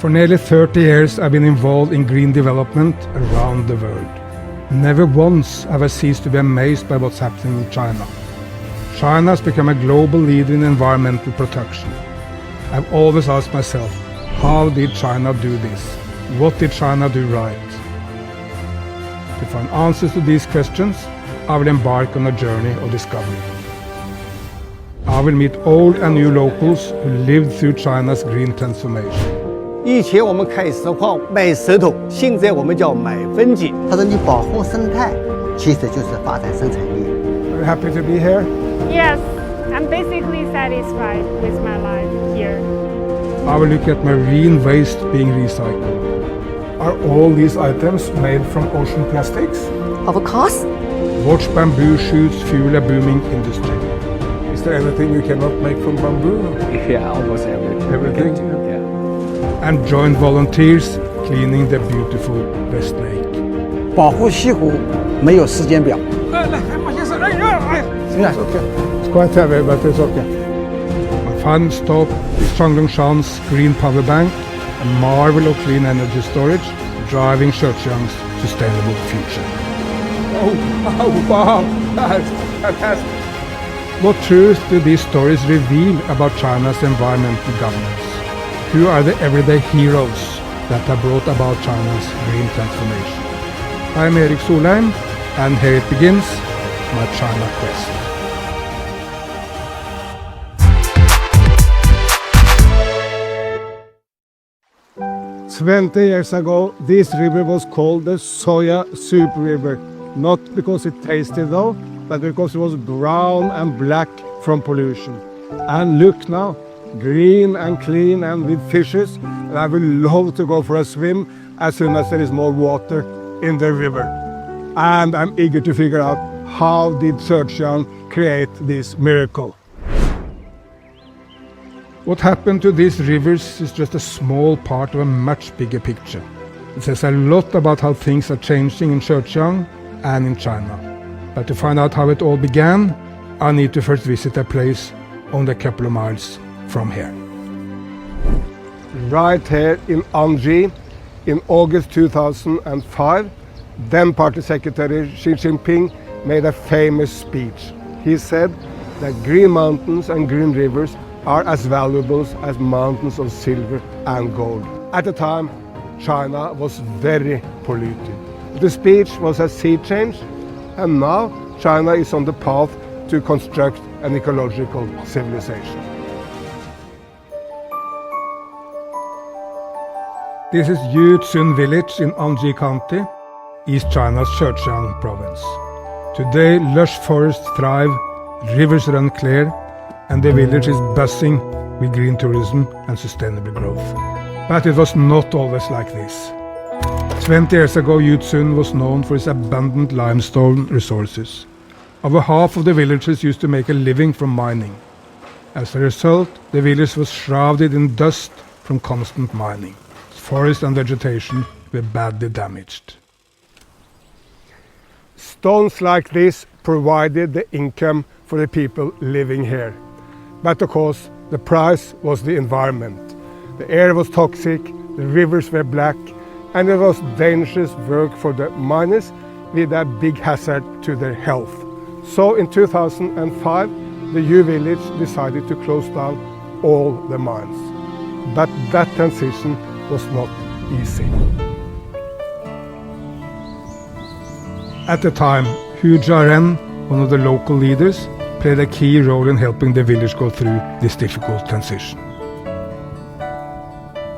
For nearly 30 years, I've been involved in green development around the world. Never once have I ceased to be amazed by what's happening in China. China has become a global leader in environmental protection. I've always asked myself, how did China do this? What did China do right? To find answers to these questions, I will embark on a journey of discovery. I will meet old and new locals who lived through China's green transformation. 以前我们开石矿买石头，现在我们叫买分解。他说你保护生态，其实就是发展生产力。 Are you happy to be here? Yes, I'm basically satisfied with my life here. I will look at marine waste being recycled. Are all these items made from ocean plastics? Of course. Watch bamboo shoots fuel a booming industry. Is there anything you cannot make from bamboo? Yeah, almost everything. Everything? Yeah. And join volunteers cleaning the beautiful West Lake. 保护西湖没有时间表。 It's quite heavy, but it's okay. My final stop is Shanglong's green power bank, a marvel of clean energy storage, driving Zhejiang's sustainable future. Oh, wow, that's fantastic. What truth do these stories reveal about China's environmental governance? Who are the everyday heroes that have brought about China's green transformation? I'm Solheim, and here it begins, my China quest. "20 years ago, this river was called the soya soup river. Not because it tasted though, but because it was brown and black from pollution. And look now, green and clean and with fishes. And I would love to go for a swim as soon as there is more water in the river. And I'm eager to figure out how did CHANG create this miracle. What happened to these rivers is just a small part of a much bigger picture. It says a lot about how things are changing in CHANG and in China. But to find out how it all began, I need to first visit a place only a couple of miles from here. Right here in Anji, in August 2005, then Party Secretary Xi Jinping made a famous speech. He said that green mountains and green rivers are as valuable as mountains of silver and gold. At the time, China was very polluted. The speech was a sea change, and now China is on the path to construct an ecological civilization. This is Yutsun village in Anji County, East China's CHANG province. Today, lush forests thrive, rivers run clear, and the village is buzzing with green tourism and sustainable growth. But it was not always like this. 20 years ago, Yutsun was known for its abundant limestone resources. Over half of the villagers used to make a living from mining. As a result, the village was shrouded in dust from constant mining. Forest and vegetation were badly damaged. Stones like this provided the income for the people living here. But of course, the price was the environment. The air was toxic, the rivers were black, and it was dangerous work for the miners with a big hazard to their health. So in 2005, the Yu village decided to close down all the mines. But that transition was not easy. At the time, Hu Jiaren, one of the local leaders, played a key role in helping the village go through this difficult transition.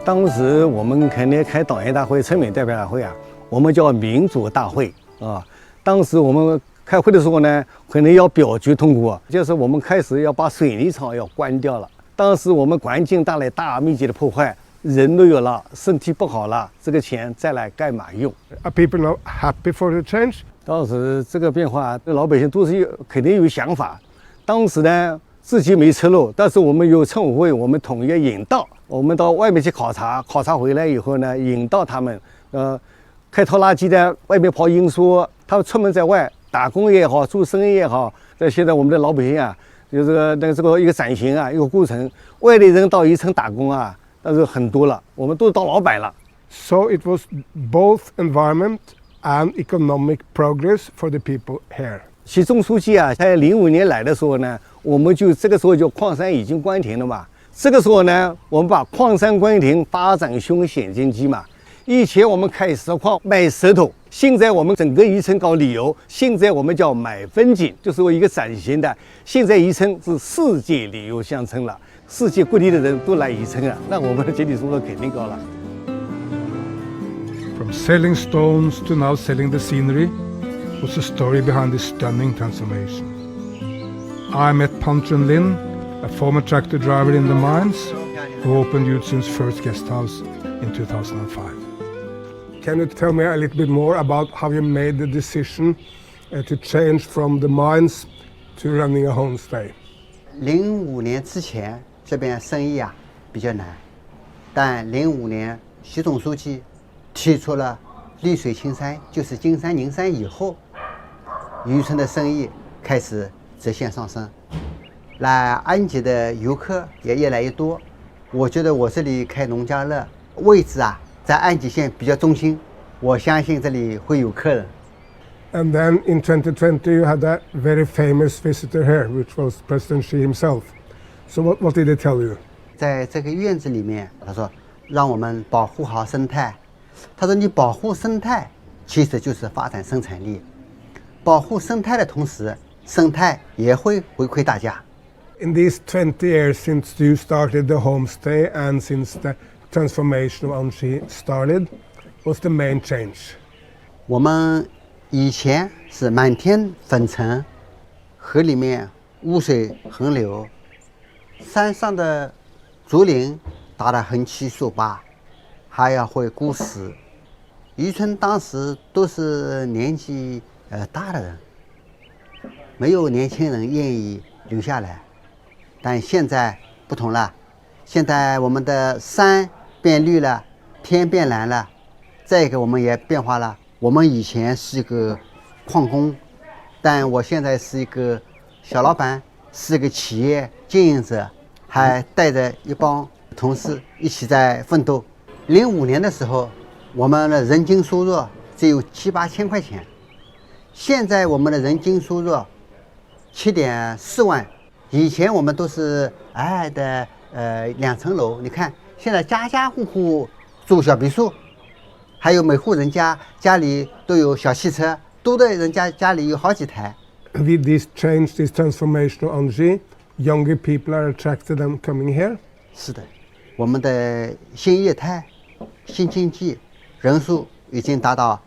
当时我们肯定开党员大会、村民代表大会啊，我们叫民主大会啊。当时我们开会的时候呢，可能要表决通过，就是我们开始要把水泥厂要关掉了。当时我们环境带来大面积的破坏，人都有了，身体不好了，这个钱再来干嘛用 Are people now happy for the change? 当时这个变化，老百姓都是肯定有想法。当时呢，自己没车路，但是我们有村委会，我们统一引导，我们到外面去考察，考察回来以后呢，引导他们，开拖拉机的外面跑运输，他们出门在外打工也好，做生意也好。现在我们的老百姓啊，就这个一个转型啊，一个过程。外地人到一城打工啊，但是很多了，我们都当老板了。So it was both environment and economic progress for the people here. 习总书记啊，在05年来的时候呢，我们就这个时候就矿山已经关停了嘛。这个时候呢，我们把矿山关停，发展凶险经济嘛。以前我们开石矿卖石头，现在我们整个宜春搞旅游，现在我们叫买风景，就是一个崭新的。现在宜春是世界旅游乡村了，世界各地的人都来宜春了，那我们的集体收入肯定高了。From selling stones to now selling the scenery was the story behind this stunning transformation. I met Panchun Lin, a former tractor driver in the mines, who opened Yutsun's first guest house in 2005. Can you tell me a little bit more about how you made the decision to change from the mines to running a homestay? 05年之前，这边生意啊比较难，但05年习总书记提出了绿水青山，就是金山银山以后，渔村的生意开始直线上升，来安吉的游客也越来越多。我觉得我这里开农家乐位置啊，在安吉县比较中心，我相信这里会有客人。And then in 2020 you had a very famous visitor here, which was President Xi himself. So what did he tell you? 在这个院子里面，他说让我们保护好生态。他说你保护生态，其实就是发展生产力。保护生态的同时，生态也会回馈大家。In these 20 years since you started the homestay and since the transformation of Anji started, what's the main change? 我们以前是满天粉尘，河里面污水横流，山上的竹林打得横七竖八，还要会孤死。渔村当时都是年纪大的人，没有年轻人愿意留下来。但现在不同了，现在我们的山变绿了，天变蓝了，再一个我们也变化了。我们以前是一个矿工，但我现在是一个小老板，是个企业经营者，还带着一帮同事一起在奋斗。05年的时候，我们的人均收入只有7、8千块钱，现在我们的人均收入7.4万。以前我们都是矮矮的2层楼，你看现在家家户户住小别墅，还有每户人家家里都有小汽车，多的人家里有好几台。With this change, this transformation of Anji, younger people are attracted and coming here? 是的，我们的新业态、新经济人数已经达到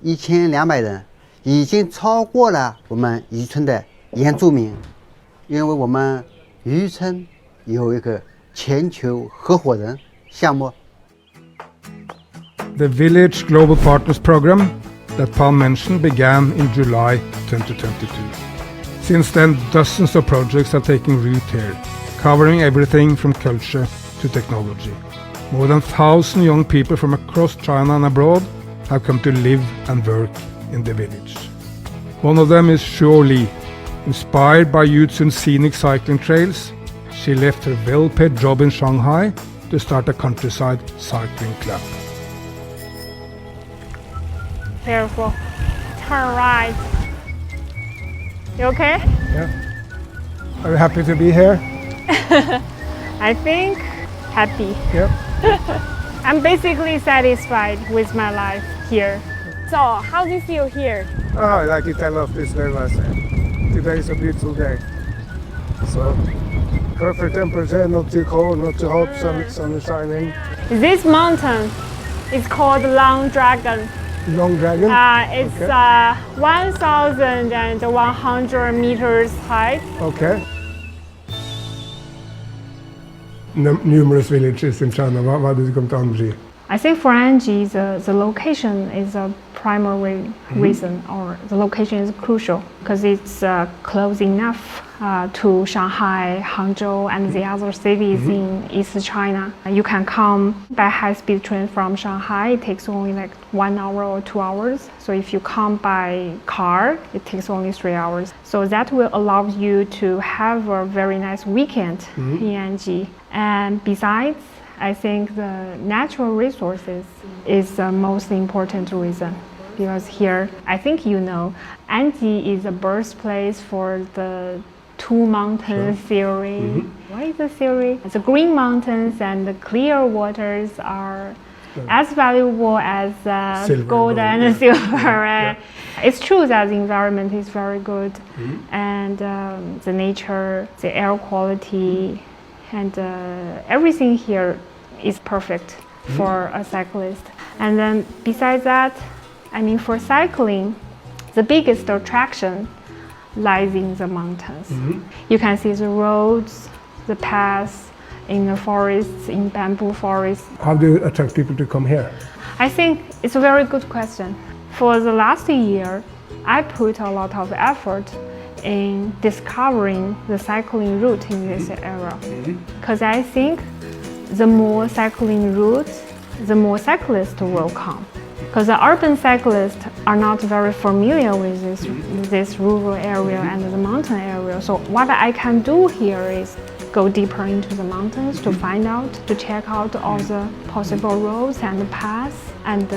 1200人，已经超过了我们渔村的原住民。因为我们渔村有一个全球合伙人项目。The Village Global Partners Program that Paul mentioned began in July 2022. Since then, dozens of projects are taking root here, covering everything from culture to technology. More than 1,000 young people from across China and abroad have come to live and work in the village. One of them is Shuo Li. Inspired by Yutsun's scenic cycling trails, she left her well-paid job in Shanghai to start a countryside cycling club. Careful. Turn right. You okay? Yeah. Are you happy to be here? I think happy. Yeah. I'm basically satisfied with my life here. So, how do you feel here? Oh, I like it. I love this very much. Today is a beautiful day. So, perfect temperature, not too cold, not too hot, sun is shining. This mountain is called Long Dragon. Long Dragon? It's Okay. 1,100 meters high. Okay. Numerous villages in China. Why did you come to Anji? I think for Anji, the location is a primary reason, or the location is crucial because it's close enough to Shanghai, Hangzhou, and the other cities in East China. You can come by high-speed train from Shanghai. It takes only like 1 hour or 2 hours. So if you come by car, it takes only 3 hours. So that will allow you to have a very nice weekend in Anji. And besides, I think the natural resources is the most important reason. Because here, I think you know, Anji is the birthplace for the two mountain theory. Mm-hmm. What is the theory? The green mountains and the clear waters are as valuable as gold and silver. Yeah. It's true that the environment is very good, and the nature, the air quality, and everything here is perfect for a cyclist. And then besides that, I mean, for cycling, the biggest attraction lies in the mountains. You can see the roads, the paths, in the forests, in bamboo forests. How do you attract people to come here? I think it's a very good question. For the last year, I put a lot of effort in discovering the cycling route in this area. Because I think the more cycling routes, the more cyclists will come. Because the urban cyclists are not very familiar with this rural area and the mountain area. So what I can do here is go deeper into the mountains to find out, to check out all the possible roads and paths, and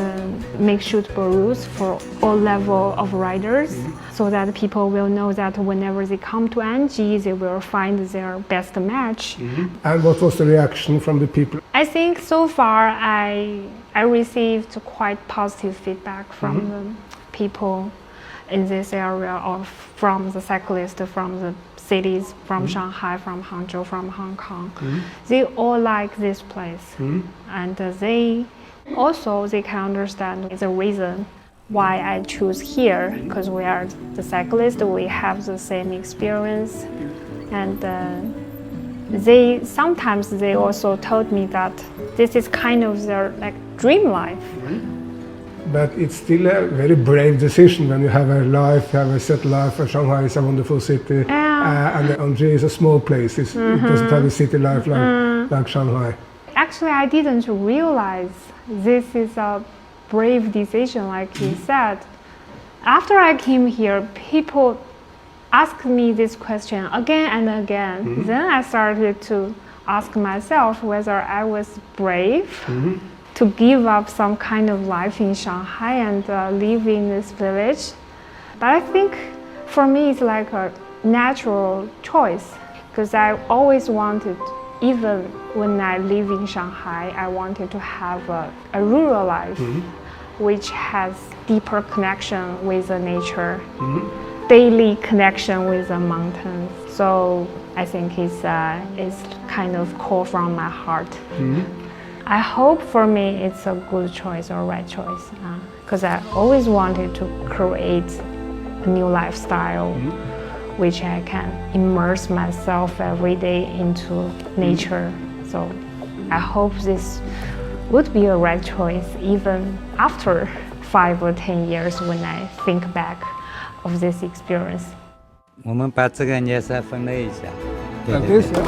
make suitable routes for all level of riders, so that people will know that whenever they come to Anji, they will find their best match. And what was the reaction from the people? I think so far I received quite positive feedback from the people in this area, or from the cyclists from the cities, from Shanghai, from Hangzhou, from Hong Kong. They all like this place, and they can understand the reason why I choose here, because we are the cyclists, we have the same experience, and they also told me that this is kind of their dream life. But it's still a very brave decision when you have a life, have a set life. Shanghai is a wonderful city, and Anji is a small place. It doesn't have a city life like Shanghai. Actually, I didn't realize this is a brave decision, like you said. After I came here, people asked me this question again and again. Then I started to ask myself whether I was brave to give up some kind of life in Shanghai and live in this village. But I think for me it's like a natural choice, because I always wanted, even when I live in Shanghai, I wanted to have a rural life which has deeper connection with the nature, daily connection with the mountains. So I think it's kind of core from my heart. I hope for me it's a good choice or right choice, because I always wanted to create a new lifestyle which I can immerse myself every day into nature. So I hope this would be a right choice even after 5 or 10 years when I think back of this experience. 我们把这个颜色分类一下。 Like this, yeah?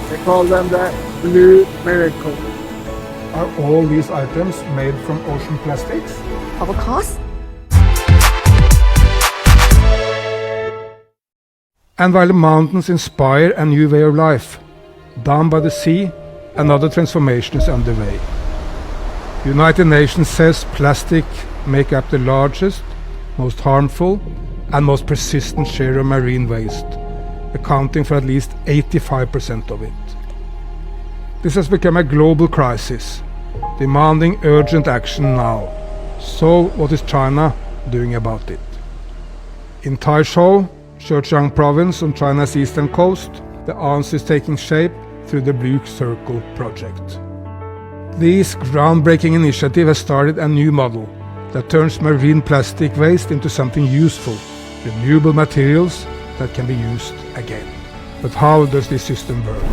They call them the blue miracle. Are all these items made from ocean plastics? Of course. And while the mountains inspire a new way of life, down by the sea, another transformation is underway. The United Nations says plastic make up the largest, most harmful and most persistent share of marine waste, accounting for at least 85% of it. This has become a global crisis, demanding urgent action now. So what is China doing about it? In Taizhou, CHANG province on China's eastern coast, the answer is taking shape through the Blue Circle project. This groundbreaking initiative has started a new model that turns marine plastic waste into something useful, renewable materials that can be used again. But how does this system work?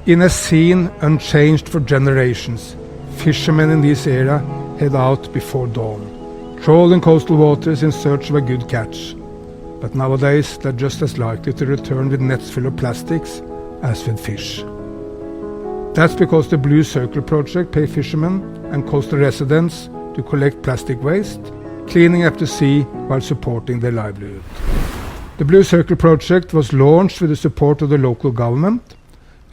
In a scene unchanged for generations, fishermen in this area head out before dawn, trawling coastal waters in search of a good catch. But nowadays they're just as likely to return with nets full of plastics as with fish. That's because the Blue Circle project pay fishermen and coastal residents to collect plastic waste, cleaning up the sea while supporting their livelihood. The Blue Circle project was launched with the support of the local government,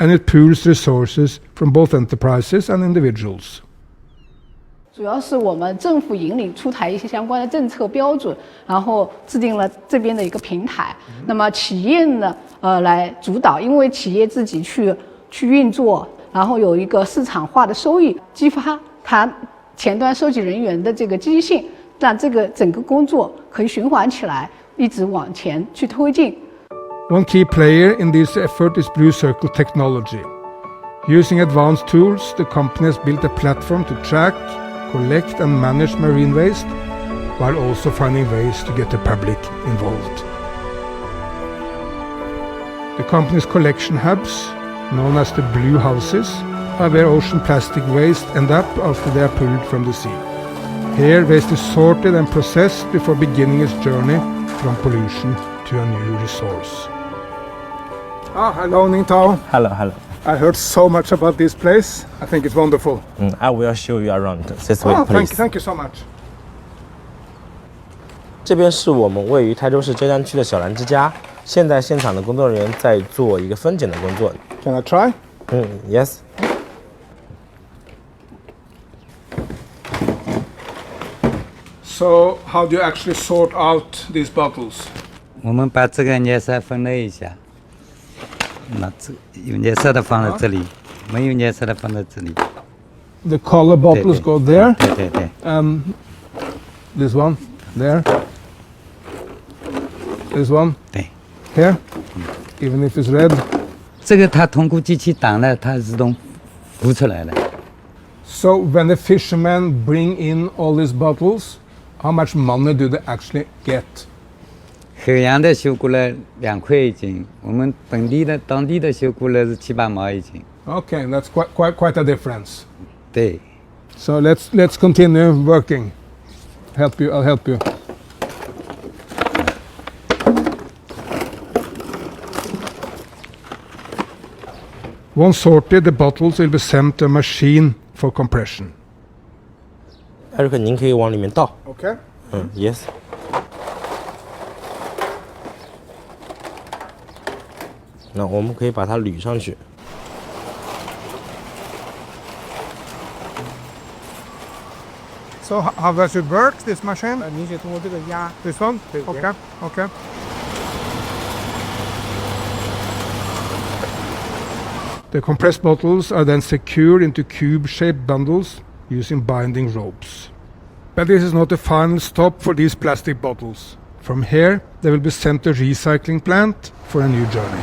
and it pools resources from both enterprises and individuals. 主要是我们政府引领出台一些相关的政策标准，然后制定了这边的一个平台。那么企业呢，来主导，因为企业自己去运作，然后有一个市场化的收益，激发它前端收集人员的这个积极性，让这个整个工作可以循环起来，一直往前去推进。One key player in this effort is Blue Circle technology. Using advanced tools, the company has built a platform to track, collect and manage marine waste, while also finding ways to get the public involved. The company's collection hubs, known as the Blue Houses, are where ocean plastic waste end up after they are pulled from the sea. Here, waste is sorted and processed before beginning its journey from pollution to a new resource. Hello, Ningtao. Hello. I heard so much about this place. I think it's wonderful. I will show you around this way, please. Thank you so much. 这边是我们位于台州市浙江区的小兰之家。现在现场的工作人员在做一个分拣的工作。Can I try? Yes. So, how do you actually sort out these bottles? 我们把这个颜色分类一下，那这有颜色的放在这里，没有颜色的放在这里。The color bottles go there. 对。This one there. This one 对。here. Even if it's red. 这个它通过机器挡了，它自动浮出来了。So when the fishermen bring in all these bottles, how much money do they actually get? 海洋的收过来2块一斤，我们当地的收过来是7-8毛一斤。Okay, that's quite a difference. 对。So let's continue working. I'll help you. Once sorted, the bottles will be sent to a machine for compression. Eric， 您可以往里面倒。Okay. Yes. 那我们可以把它捋上去。So how does it work, this machine? 你是通过这个压。 This one? Okay. The compressed bottles are then secured into cube-shaped bundles using binding ropes. But this is not the final stop for these plastic bottles. From here, they will be sent to a recycling plant for a new journey.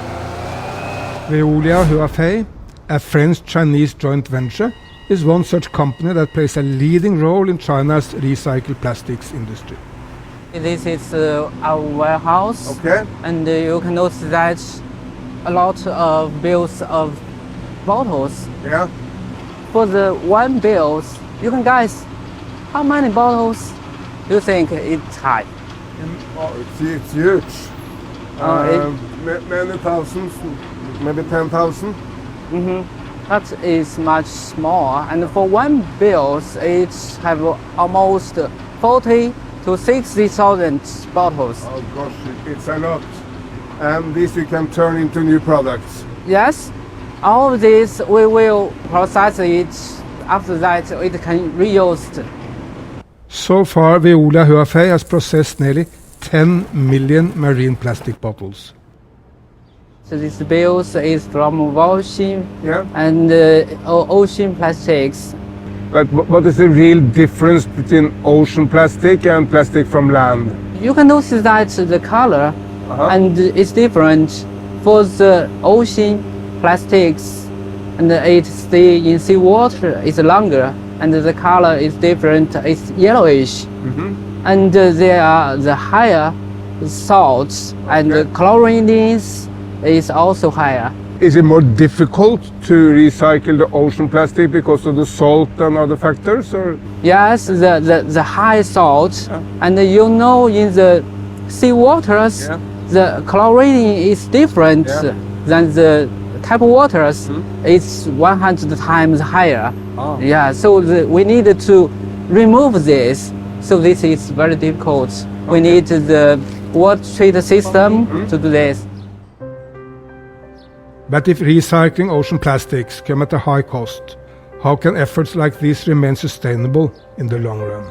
Veolia Huafei, a French-Chinese joint venture, is one such company that plays a leading role in China's recycled plastics industry. This is our warehouse. Okay. And you can notice that a lot of bills of bottles. Yeah. For the one bills, you can guess how many bottles you think it's high. Oh, it's huge. Many thousands, maybe 10,000. That is much small. And for one bills, it have almost 40 to 60,000 bottles. Oh gosh, it's a lot. And this you can turn into new products. Yes, all of this we will process it. After that, it can reused. So far, Veolia Huafei has processed nearly 10 million marine plastic bottles. So this bills is from washing Yeah. and ocean plastics. But what is the real difference between ocean plastic and plastic from land? You can notice that the color and it's different. For the ocean plastics, and it stay in seawater is longer, and the color is different. It's yellowish, and there are the higher salts, and the chlorine is also higher. Is it more difficult to recycle the ocean plastic because of the salt and other factors, or? Yes, the high salt, and you know in the sea waters, the chlorine is different than the tap waters. It's 100 times higher. Yeah, so we need to remove this. So this is very difficult. We need the world trade system to do this. But if recycling ocean plastics come at a high cost, how can efforts like these remain sustainable in the long run?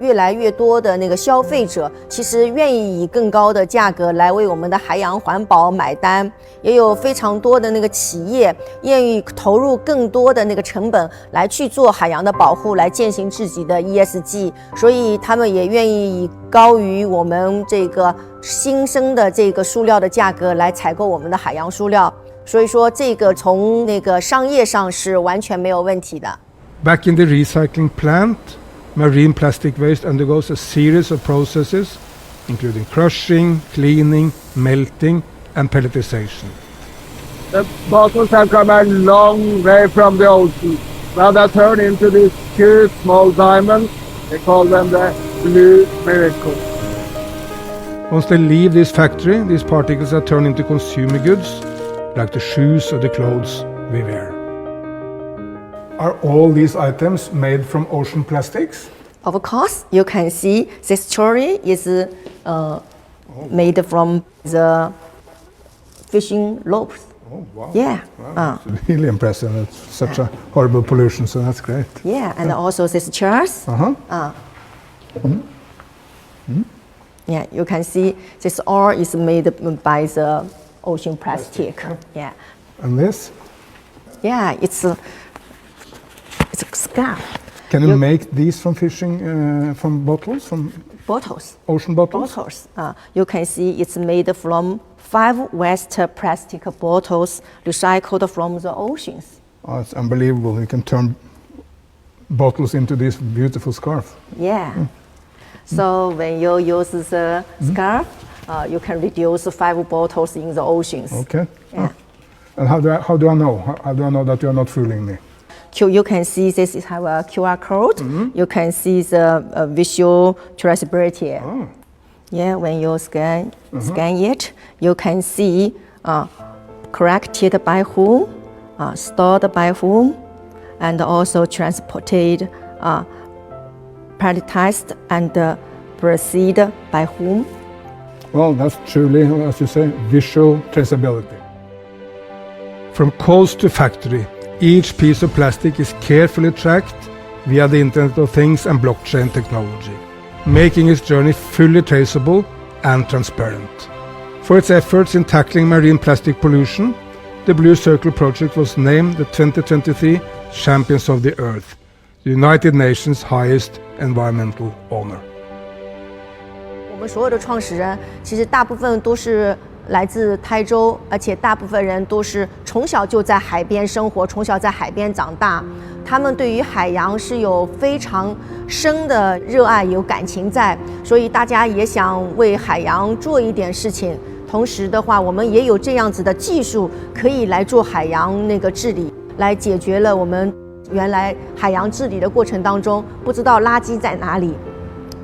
越来越多的那个消费者其实愿意以更高的价格来为我们的海洋环保买单，也有非常多的那个企业愿意投入更多的那个成本来去做海洋的保护，来践行自己的 ESG， 所以他们也愿意以高于我们这个新生的这个塑料的价格来采购我们的海洋塑料。所以说这个从那个商业上是完全没有问题的。Back in the recycling plant, marine plastic waste undergoes a series of processes, including crushing, cleaning, melting, and pelletization. The bottles have come a long way from the ocean. Now they're turned into these cute small diamonds. They call them the blue miracle. Once they leave this factory, these particles are turned into consumer goods, like the shoes or the clothes we wear. Are all these items made from ocean plastics? Of course, you can see this story is made from the fishing ropes. Oh, wow. Yeah. Wow. It's really impressive. It's such a horrible pollution, so that's great. Yeah, and also these chairs. Yeah, you can see this all is made by the ocean plastic. Yeah. And this? Yeah, it's a scarf. Can you make these from fishing, from bottles, from Bottles. ocean bottles? Bottles. You can see it's made from 5 waste plastic bottles recycled from the oceans. Oh, it's unbelievable. You can turn bottles into this beautiful scarf. Yeah. So when you use the scarf, you can reduce 5 bottles in the oceans. Okay. Yeah. And how do I know? How do I know that you are not fooling me? You can see this have a QR code. You can see the visual traceability. Oh. Yeah, when you scan it, you can see collected by whom, stored by whom, and also transported, palletized, and proceed by whom. Well, that's truly, as you say, visual traceability. From coast to factory, each piece of plastic is carefully tracked via the Internet of Things and blockchain technology, making its journey fully traceable and transparent. For its efforts in tackling marine plastic pollution, the Blue Circle project was named the 2023 Champions of the Earth, the United Nations' highest environmental honor. 我们所有的创始人其实大部分都是来自台州，而且大部分人都是从小就在海边生活，从小在海边长大。他们对于海洋是有非常深的热爱，有感情在，所以大家也想为海洋做一点事情。同时的话，我们也有这样子的技术，可以来做海洋那个治理，来解决了我们原来海洋治理的过程当中不知道垃圾在哪里。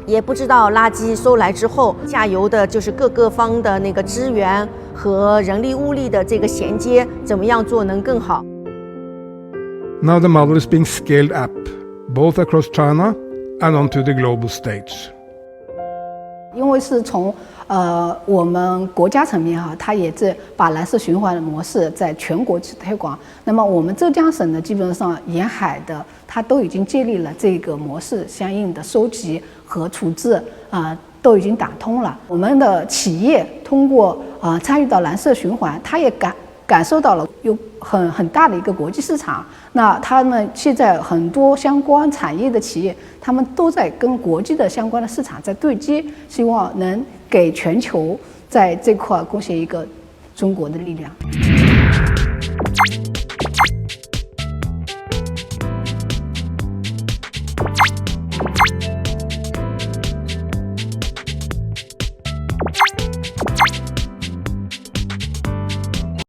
也不知道垃圾收来之后，下游的就是各方的那个资源和人力物力的这个衔接，怎么样做能更好。Now the model is being scaled up, both across China and onto the global stage. 因为是从我们国家层面它也是把蓝色循环的模式在全国去推广。那么我们浙江省呢，基本上沿海的它都已经建立了这个模式，相应的收集和处置都已经打通了。我们的企业通过参与到蓝色循环，它也感受到了有很大的一个国际市场。那他们现在很多相关产业的企业，他们都在跟国际的相关的市场在对接，希望能给全球在这块贡献一个中国的力量。